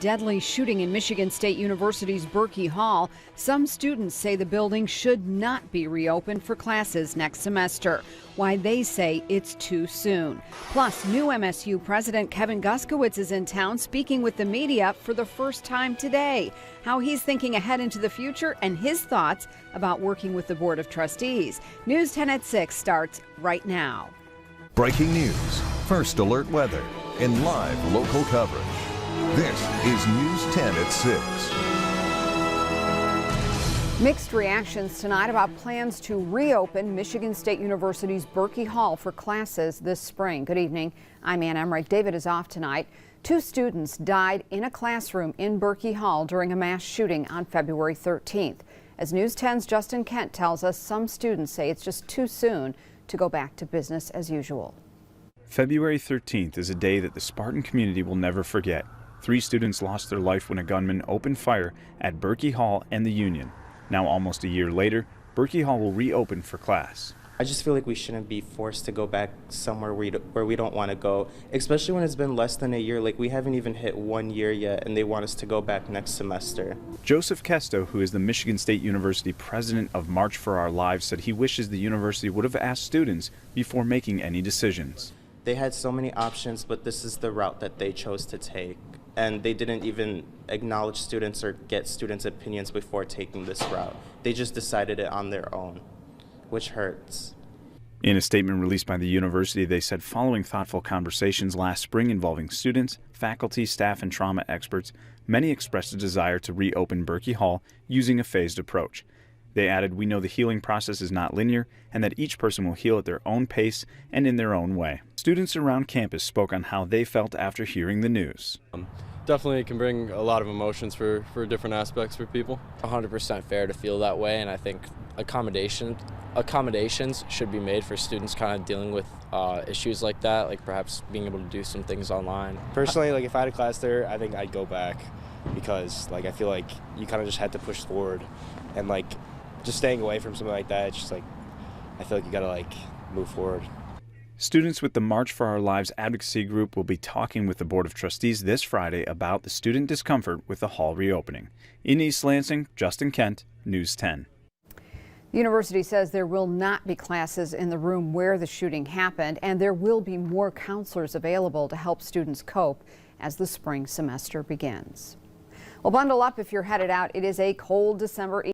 deadly shooting in Michigan State University's Berkey Hall, some students say the building should not be reopened for classes next semester. Why they say it's too soon. Plus, new MSU President Kevin Guskowitz is in town speaking with the media for the first time today. How he's thinking ahead into the future and his thoughts about working with the Board of Trustees. News 10 at 6 starts right now. Breaking news, first alert weather, and live local coverage. This is News 10 at 6. Mixed reactions tonight about plans to reopen Michigan State University's Berkey Hall for classes this spring. Good evening. I'm Ann Emmerich. David is off tonight. 2 students died in a classroom in Berkey Hall during a mass shooting on February 13th. As News 10's Justin Kent tells us, some students say it's just too soon to go back to business as usual. February 13th is a day that the Spartan community will never forget. 3 students lost their life when a gunman opened fire at Berkey Hall and the Union. Now, almost a year later, Berkey Hall will reopen for class. I just feel like we shouldn't be forced to go back somewhere where we don't want to go, especially when it's been less than a year. Like, we haven't even hit 1 year yet, and they want us to go back next semester. Joseph Kesto, who is the Michigan State University president of March for Our Lives, said he wishes the university would have asked students before making any decisions. They had so many options, but this is the route that they chose to take. And they didn't even acknowledge students or get students' opinions before taking this route. They just decided it on their own, which hurts. In a statement released by the university, they said following thoughtful conversations last spring involving students, faculty, staff, and trauma experts, many expressed a desire to reopen Berkey Hall using a phased approach. They added, "We know the healing process is not linear and that each person will heal at their own pace and in their own way." Students around campus spoke on how they felt after hearing the news. Definitely can bring a lot of emotions for different aspects for people. 100% fair to feel that way, and I think accommodations should be made for students kind of dealing with issues like that, like perhaps being able to do some things online. Personally, like if I had a class there, I think I'd go back because like I feel like you kind of just had to push forward, and like just staying away from something like that, it's just like I feel like you gotta like move forward. Students with the March for Our Lives advocacy group will be talking with the Board of Trustees this Friday about the student discomfort with the hall reopening. In East Lansing, Justin Kent, News 10. The university says there will not be classes in the room where the shooting happened, and there will be more counselors available to help students cope as the spring semester begins. Well, bundle up if you're headed out. It is a cold December evening.